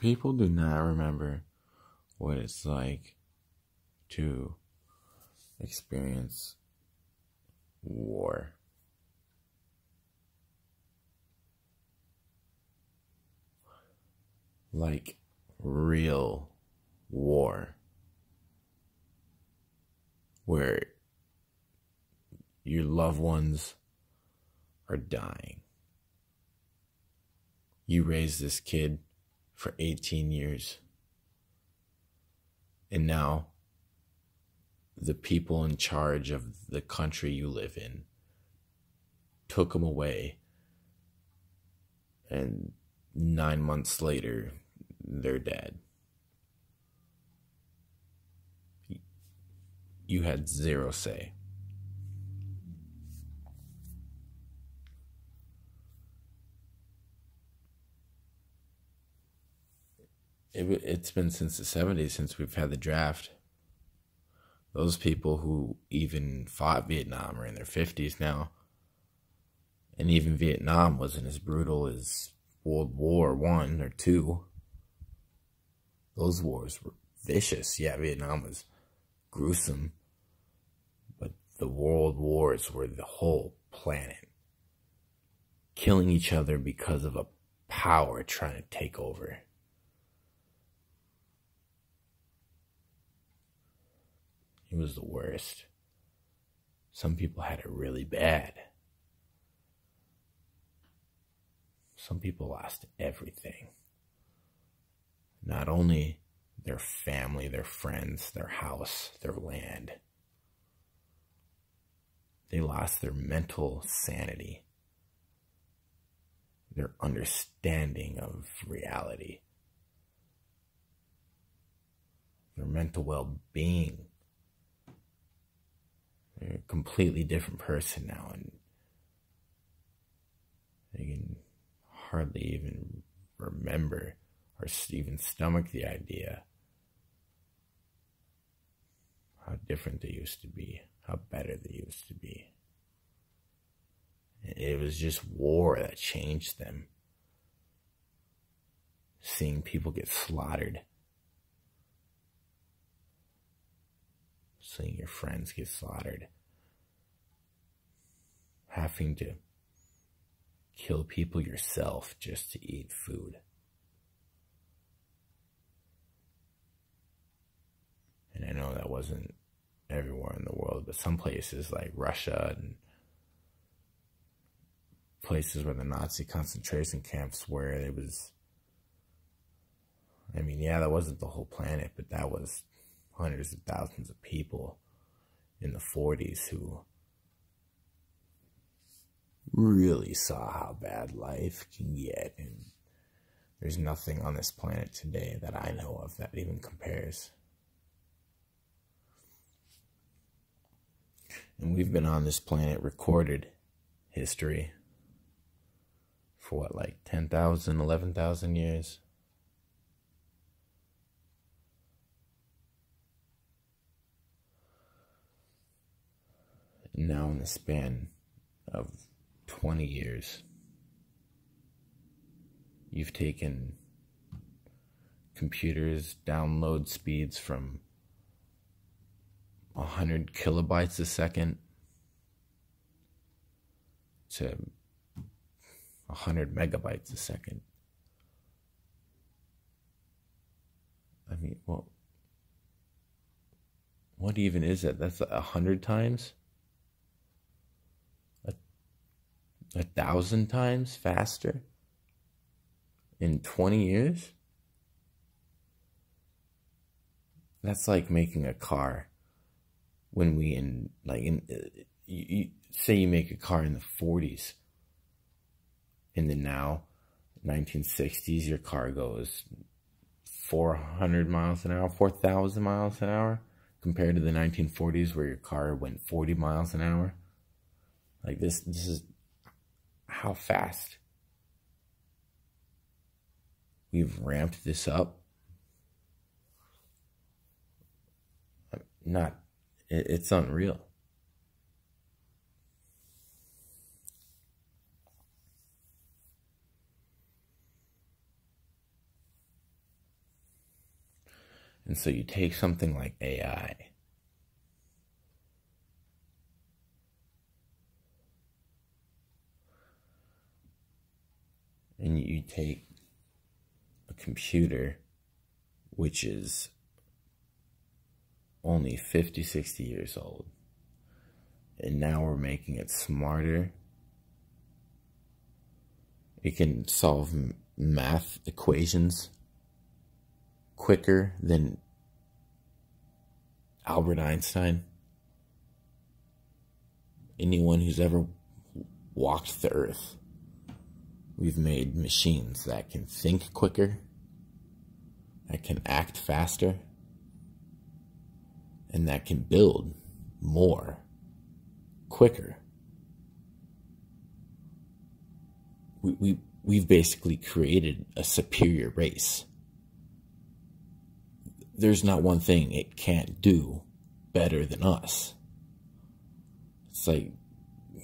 People do not remember what it's like to experience war. Like real war. Where your loved ones are dying. You raised this kid for 18 years. And now the people in charge of the country you live in took him away. And 9 months later, they're dead. You had zero say. It's been since the 70s since we've had the draft. Those people who even fought Vietnam are in their 50s now. And even Vietnam wasn't as brutal as World War I or II. Those wars were vicious. Yeah, Vietnam was gruesome. But the world wars were the whole planet killing each other because of a power trying to take over. It was the worst. Some people had it really bad. Some people lost everything. Not only their family, their friends, their house, their land. They lost their mental sanity, their understanding of reality, their mental well-being. They're a completely different person now, and they can hardly even remember or even stomach the idea how different they used to be, how better they used to be. It was just war that changed them. Seeing people get slaughtered. Seeing your friends get slaughtered. Having to kill people yourself just to eat food. And I know that wasn't everywhere in the world, but some places like Russia and places where the Nazi concentration camps were, it was, I mean, yeah, that wasn't the whole planet, but that was hundreds of thousands of people in the 40s who really saw how bad life can get. And there's nothing on this planet today that I know of that even compares. And we've been on this planet, recorded history for what, like 10,000, 11,000 years? Now in the span of 20 years, you've taken computers' download speeds from 100 kilobytes a second to 100 megabytes a second. I mean, well, what even is that? That's 100 times? 1,000 times faster in 20 years? That's like making a car when you say you make a car in the 40s, and then now 1960s your car goes 400 miles an hour, 4,000 miles an hour, compared to the 1940s where your car went 40 miles an hour. Like this is how fast we've ramped this up. It's unreal. And so you take something like AI, and you take a computer which is only 50, 60 years old, and now we're making it smarter. It can solve math equations quicker than Albert Einstein. Anyone who's ever walked the earth. We've made machines that can think quicker, that can act faster, and that can build more quicker. We've basically created a superior race. There's not one thing it can't do better than us. It's like,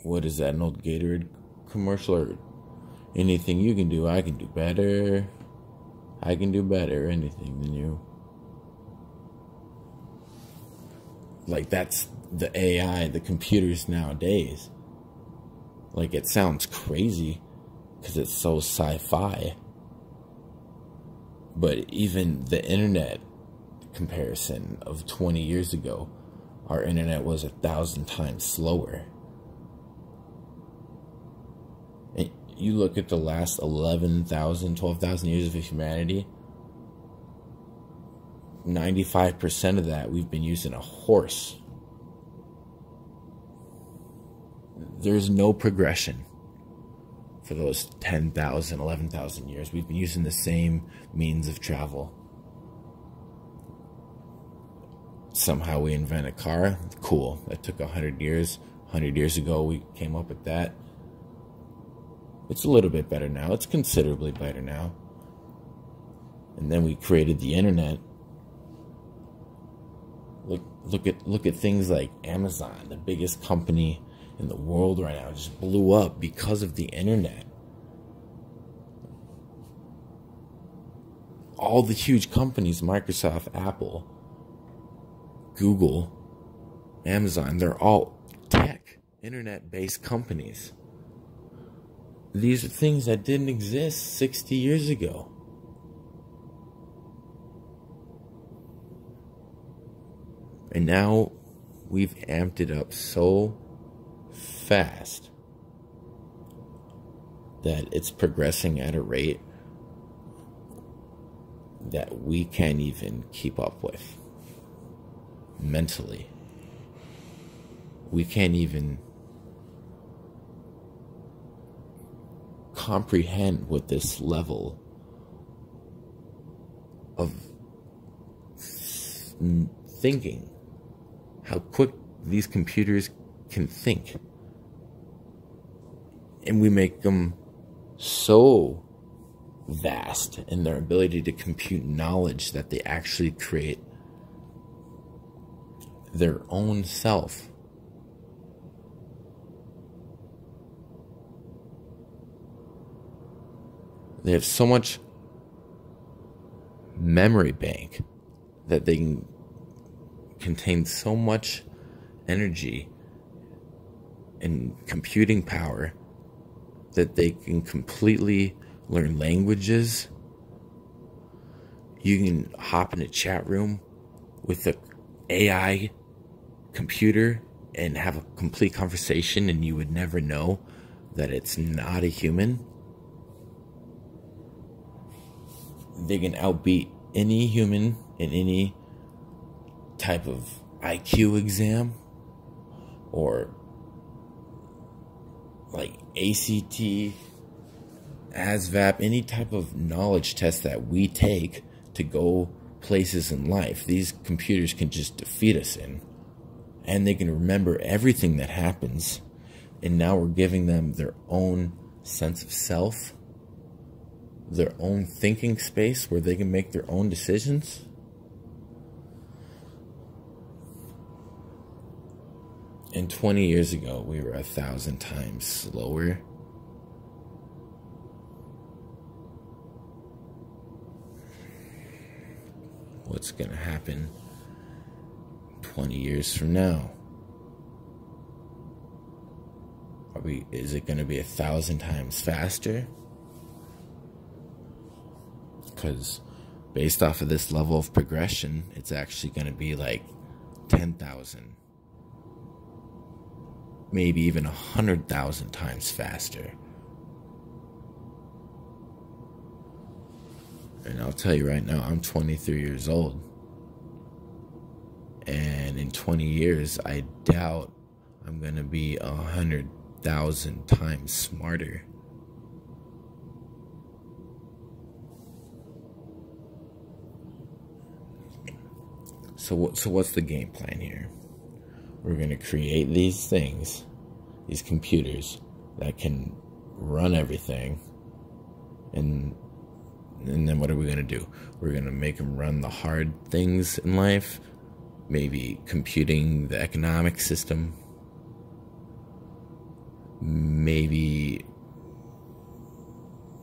what is that, an old Gatorade commercial? Or anything you can do, I can do better. I can do better anything than you. Like, that's the AI, the computers nowadays. Like, it sounds crazy because it's so sci-fi. But even the internet comparison of 20 years ago, our internet was 1,000 times slower. And you look at the last 11,000, 12,000 years of humanity, 95% of that we've been using a horse. There's no progression for those 10,000, 11,000 years. We've been using the same means of travel. Somehow we invent a car. Cool. That took 100 years. 100 years ago we came up with that. It's a little bit better now. It's considerably better now. And then we created the internet. Look at things like Amazon, the biggest company in the world right now, just blew up because of the internet. All the huge companies, Microsoft, Apple, Google, Amazon, they're all tech, internet-based companies. These are things that didn't exist 60 years ago. And now we've amped it up so fast that it's progressing at a rate that we can't even keep up with mentally. We can't even comprehend what this level of thinking, how quick these computers can think. And we make them so vast in their ability to compute knowledge that they actually create their own self. They have so much memory bank that they can contain so much energy and computing power that they can completely learn languages. You can hop in a chat room with an AI computer and have a complete conversation, and you would never know that it's not a human. They can outbeat any human in any type of IQ exam or like ACT, ASVAB, any type of knowledge test that we take to go places in life. These computers can just defeat us in, and they can remember everything that happens. And now we're giving them their own sense of self, their own thinking space where they can make their own decisions. And 20 years ago, we were 1,000 times slower. what's going to happen 20 years from now? Is it going to be 1,000 times faster? Because based off of this level of progression, it's actually going to be like 10,000, maybe even 100,000 times faster. And I'll tell you right now, I'm 23 years old. And in 20 years, I doubt I'm going to be 100,000 times smarter. So what's the game plan here? We're going to create these things, these computers that can run everything. And then what are we going to do? We're going to make them run the hard things in life. Maybe computing the economic system. Maybe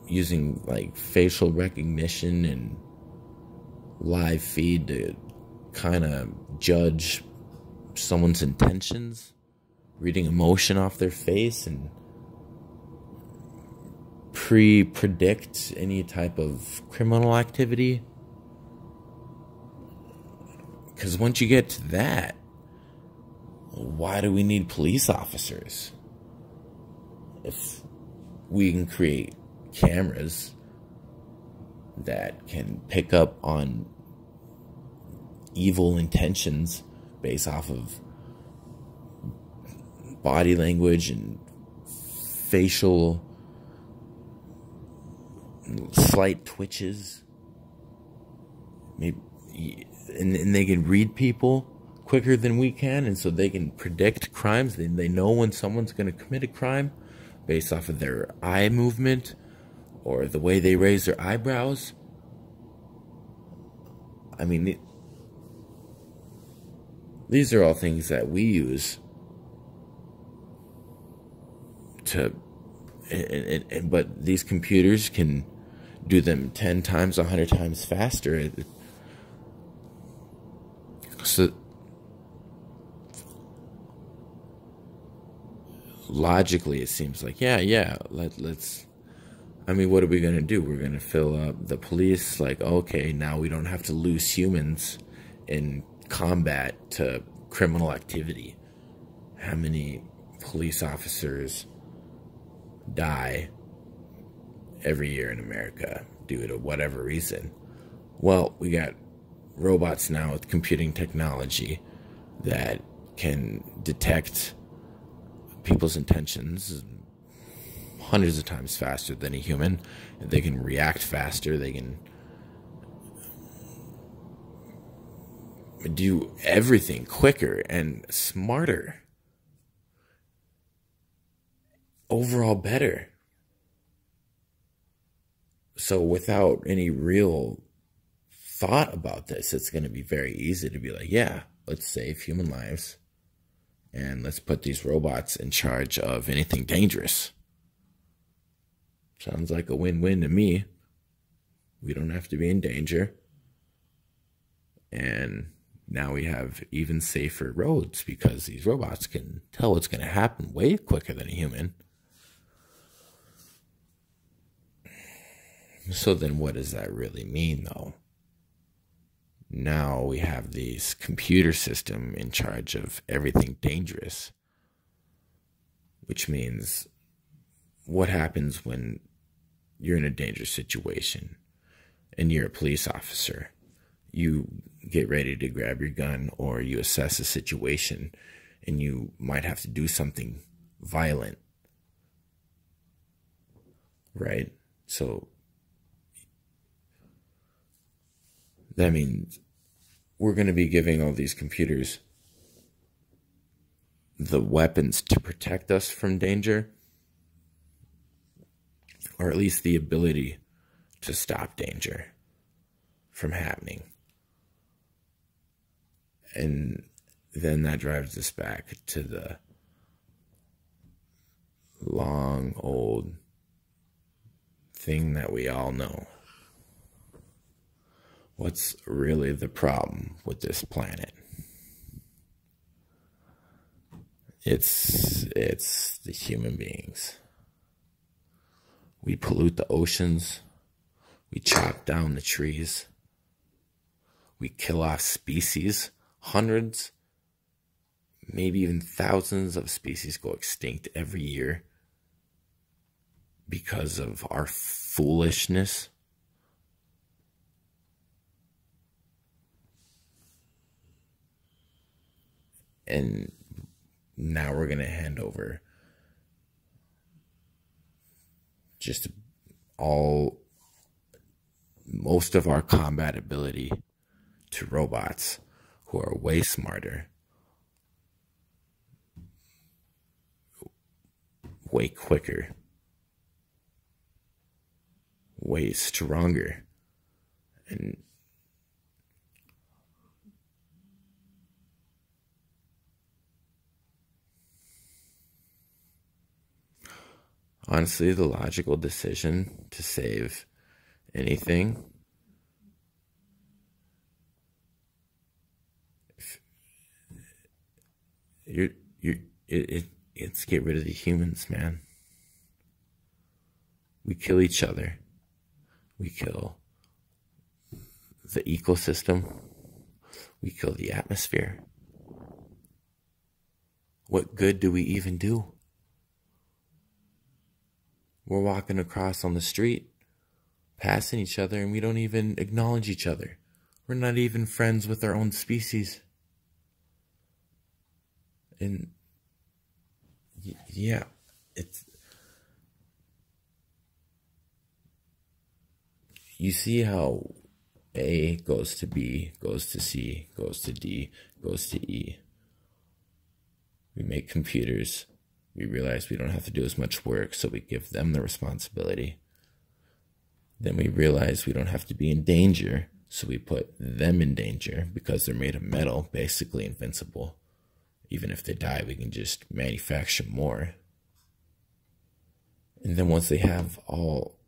using like facial recognition and live feed to kind of judge someone's intentions, reading emotion off their face and predict any type of criminal activity. Because once you get to that, why do we need police officers? If we can create cameras that can pick up on evil intentions based off of body language and facial slight twitches, maybe, and they can read people quicker than we can, and so they can predict crimes. They know when someone's going to commit a crime based off of their eye movement or the way they raise their eyebrows. I mean, these are all things that we use to, but these computers can do them 10 times, 100 times faster. So logically, it seems like, let's, I mean, what are we going to do? We're going to fill up the police, like, okay, now we don't have to lose humans in combat to criminal activity. How many police officers die every year in America due to whatever reason? Well, we got robots now with computing technology that can detect people's intentions hundreds of times faster than a human. They can react faster. They can do everything quicker and smarter. Overall better. So without any real thought about this, it's going to be very easy to be like, yeah, let's save human lives and let's put these robots in charge of anything dangerous. Sounds like a win-win to me. We don't have to be in danger. And now we have even safer roads because these robots can tell what's going to happen way quicker than a human. So then what does that really mean, though? Now we have this computer system in charge of everything dangerous, which means what happens when you're in a dangerous situation and you're a police officer? You get ready to grab your gun, or you assess a situation and you might have to do something violent, right? So that means we're going to be giving all these computers the weapons to protect us from danger, or at least the ability to stop danger from happening. And then that drives us back to the long old thing that we all know. What's really the problem with this planet? It's the human beings. We pollute the oceans. We chop down the trees. We kill off species. Hundreds, maybe even thousands of species go extinct every year because of our foolishness. And now we're going to hand over just most of our combat ability to robots who are way smarter, way quicker, way stronger, and honestly, the logical decision to save anything, it's get rid of the humans, man. We kill each other. We kill the ecosystem. We kill the atmosphere. What good do we even do? We're walking across on the street, passing each other, and we don't even acknowledge each other. We're not even friends with our own species. And yeah, you see how A goes to B, goes to C, goes to D, goes to E. We make computers. We realize we don't have to do as much work, so we give them the responsibility. Then we realize we don't have to be in danger, so we put them in danger because they're made of metal, basically invincible. Even if they die, we can just manufacture more. And then once they have all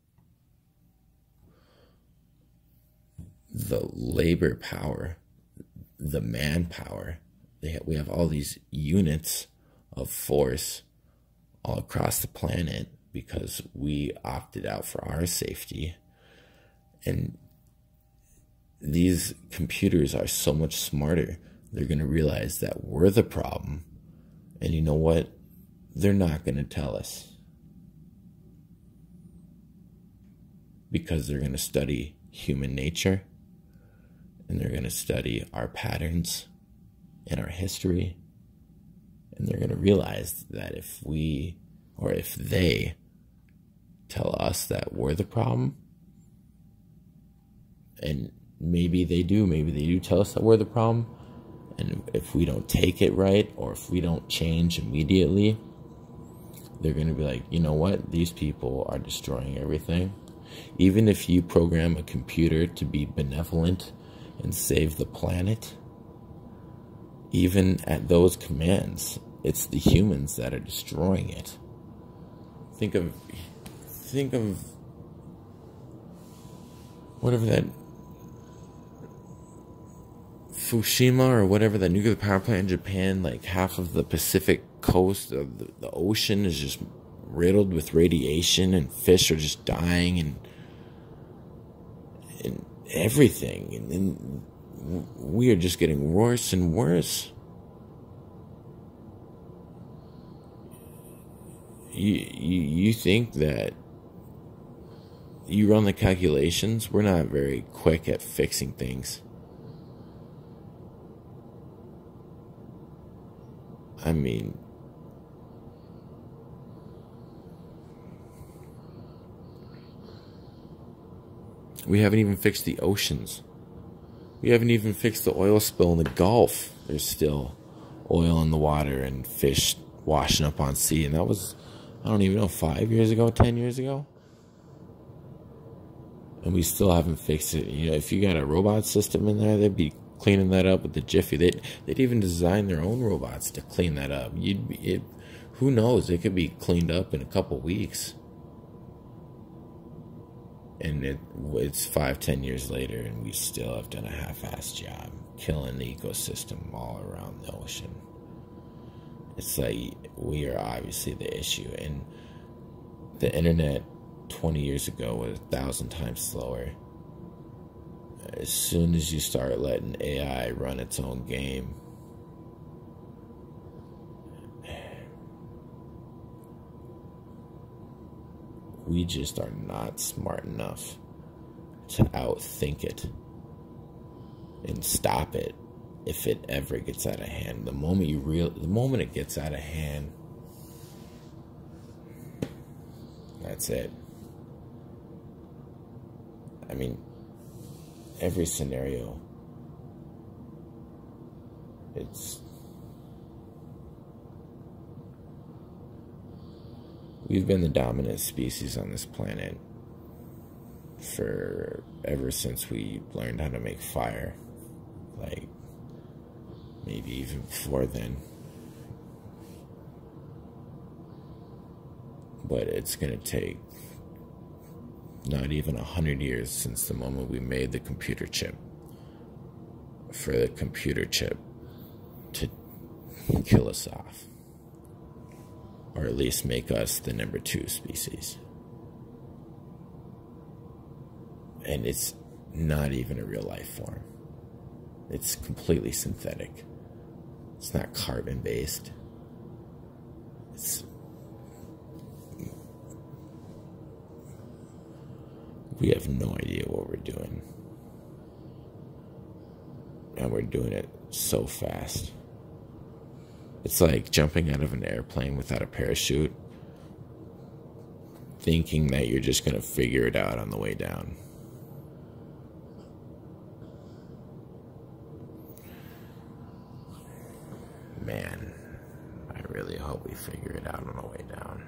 the labor power, the manpower, we have all these units of force all across the planet because we opted out for our safety. And these computers are so much smarter. They're going to realize that we're the problem. And you know what? They're not going to tell us. Because they're going to study human nature. And they're going to study our patterns and our history. And they're going to realize that if they tell us that we're the problem, and maybe they do tell us that we're the problem, and if we don't take it right, or if we don't change immediately, they're going to be like, you know what? These people are destroying everything. Even if you program a computer to be benevolent and save the planet, even at those commands, it's the humans that are destroying it. Think of whatever that Fukushima or whatever, that nuclear power plant in Japan, like half of the Pacific coast of the ocean is just riddled with radiation, and fish are just dying, and everything, and we are just getting worse and worse. You think that you run the calculations? We're not very quick at fixing things. I mean, we haven't even fixed the oceans. We haven't even fixed the oil spill in the Gulf. There's still oil in the water and fish washing up on sea. And that was, I don't even know, 5 years ago, 10 years ago. And we still haven't fixed it. You know, if you got a robot system in there, they'd be cleaning that up with the jiffy. They'd even design their own robots to clean that up. Who knows? It could be cleaned up in a couple weeks. And it's 5-10 years later, and we still have done a half-assed job killing the ecosystem all around the ocean. It's like we are obviously the issue, and the internet 20 years ago was 1,000 times slower. As soon as you start letting AI run its own game, we just are not smart enough to outthink it and stop it if it ever gets out of hand. The moment it gets out of hand, that's it. I mean, every scenario, we've been the dominant species on this planet for ever since we learned how to make fire. Like, maybe even before then. But it's gonna take not even 100 years since the moment we made the computer chip for the computer chip to kill us off. Or at least make us the number 2 species. And it's not even a real life form. It's completely synthetic. It's not carbon-based. We have no idea what we're doing. And we're doing it so fast. It's like jumping out of an airplane without a parachute, thinking that you're just going to figure it out on the way down. Man, I really hope we figure it out on the way down.